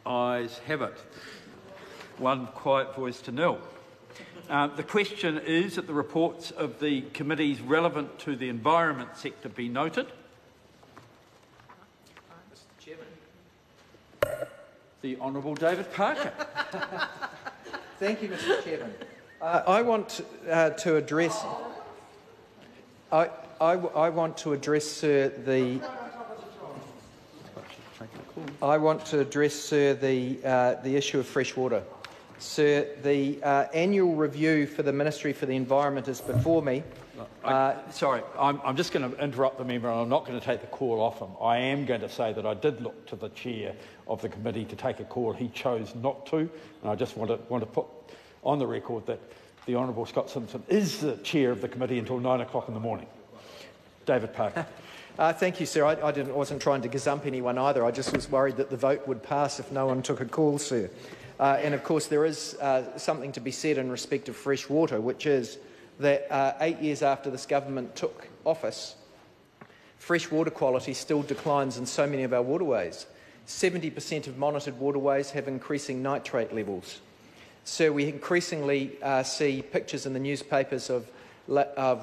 Ayes have it. One quiet voice to nil. The question is that the reports of the committees relevant to the environment sector be noted. Mr. Chairman. The Honourable David Parker. Thank you, Mr. Chairman. I want to address. I want to address the. I want to address, sir, the issue of fresh water. Sir, the annual review for the Ministry for the Environment is before me. Sorry, I'm just going to interrupt the member, and I'm not going to take the call off him. I am going to say that I did look to the chair of the committee to take a call. He chose not to, and I just want to put on the record that the Honourable Scott Simpson is the chair of the committee until 9 o'clock in the morning. David Parker. Thank you, sir. I wasn't trying to gazump anyone either. I just was worried that the vote would pass if no one took a call, sir. And of course, there is something to be said in respect of fresh water, which is that 8 years after this government took office, fresh water quality still declines in so many of our waterways. 70% of monitored waterways have increasing nitrate levels. So we increasingly see pictures in the newspapers of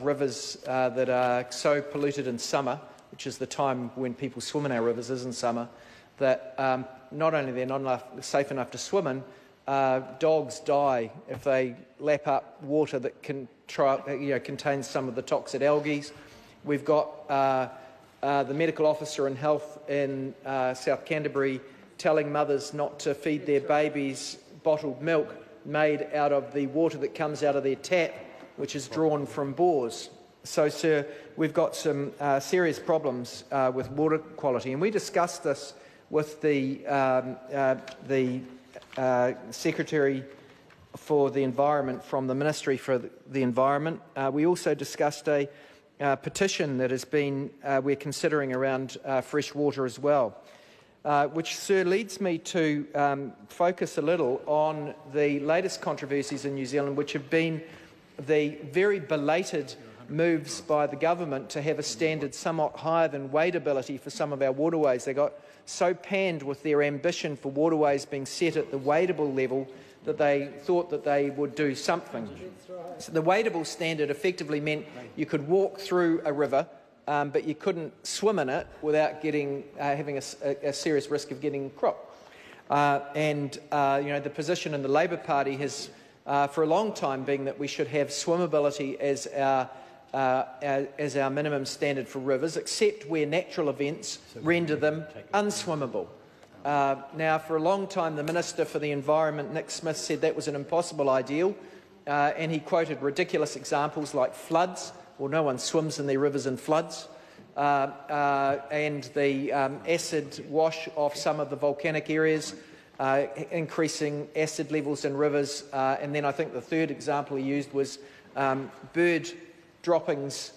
rivers that are so polluted in summer, which is the time when people swim in our rivers, is in summer, that not only they're not safe enough to swim in, dogs die if they lap up water that contains some of the toxic algae. We've got the medical officer in health in South Canterbury telling mothers not to feed their babies bottled milk made out of the water that comes out of their tap, which is drawn from bores. So, sir, we've got some serious problems with water quality, and we discussed this with the Secretary for the Environment from the Ministry for the Environment. We also discussed a petition that has been we're considering around fresh water as well, which, sir, leads me to focus a little on the latest controversies in New Zealand, which have been the very belated moves by the government to have a standard somewhat higher than wadeability for some of our waterways. They got so panned with their ambition for waterways being set at the wadeable level that they thought that they would do something. So the wadeable standard effectively meant you could walk through a river, but you couldn't swim in it without having a serious risk of getting crook. The position in the Labour Party has for a long time been that we should have swimmability as our minimum standard for rivers, except where natural events render them unswimmable. Now, for a long time, the Minister for the Environment, Nick Smith, said that was an impossible ideal, and he quoted ridiculous examples like floods. Well, no one swims in their rivers in floods, and the acid wash off some of the volcanic areas, increasing acid levels in rivers, and then I think the third example he used was bird droppings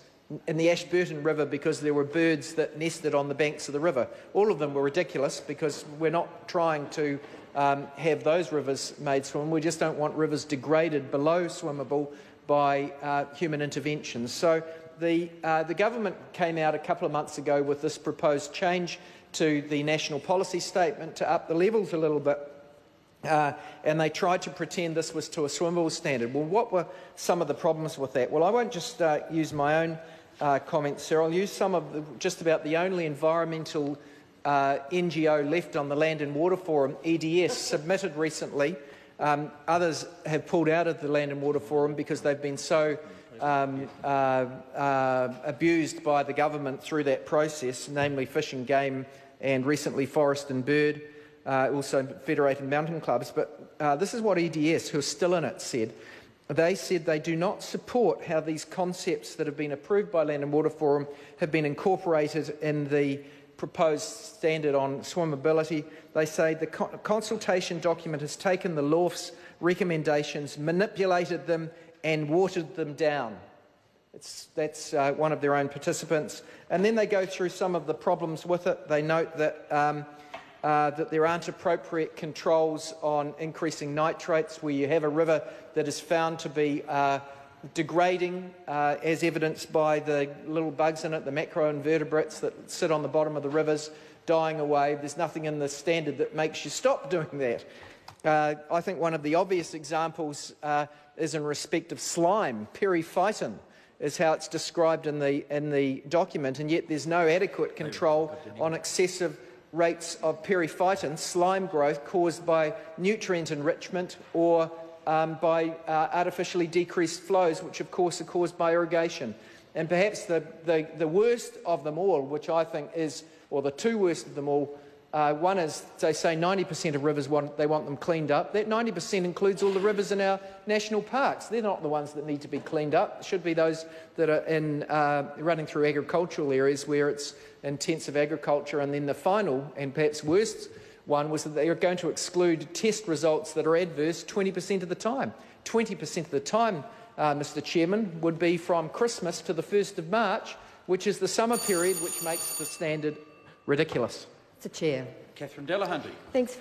in the Ashburton River because there were birds that nested on the banks of the river. All of them were ridiculous because we're not trying to have those rivers made swimmable. We just don't want rivers degraded below swimmable by human intervention. So the government came out a couple of months ago with this proposed change to the national policy statement to up the levels a little bit. And they tried to pretend this was to a swimmable standard. Well, what were some of the problems with that? Well, I won't just use my own comments, sir. I'll use some of just about the only environmental NGO left on the Land and Water Forum, EDS, submitted recently. Others have pulled out of the Land and Water Forum because they've been so abused by the government through that process, namely Fish and Game and recently Forest and Bird. Also Federated Mountain Clubs, but this is what EDS, who are still in it, said. They said they do not support how these concepts that have been approved by Land and Water Forum have been incorporated in the proposed standard on swimmability. They say the consultation document has taken the LORF's recommendations, manipulated them and watered them down. That's one of their own participants. And then they go through some of the problems with it. They note that that there aren't appropriate controls on increasing nitrates where you have a river that is found to be degrading, as evidenced by the little bugs in it, the macroinvertebrates that sit on the bottom of the rivers, dying away. There's nothing in the standard that makes you stop doing that. I think one of the obvious examples is in respect of slime. Periphyton is how it's described in the document, and yet there's no adequate control on excessive rates of periphyton, slime growth caused by nutrient enrichment or by artificially decreased flows, which of course are caused by irrigation. And perhaps the worst of them all, which I think is, or the two worst of them all, one is, they say 90% of rivers want them cleaned up. That 90% includes all the rivers in our national parks. They're not the ones that need to be cleaned up. It should be those that are running through agricultural areas where it's intensive agriculture. And then the final, and perhaps worst one, was that they are going to exclude test results that are adverse 20% of the time. 20% of the time, Mr Chairman, would be from Christmas to the 1st of March, which is the summer period, which makes the standard ridiculous. Mr Chair. Catherine Delahunty. Thanks.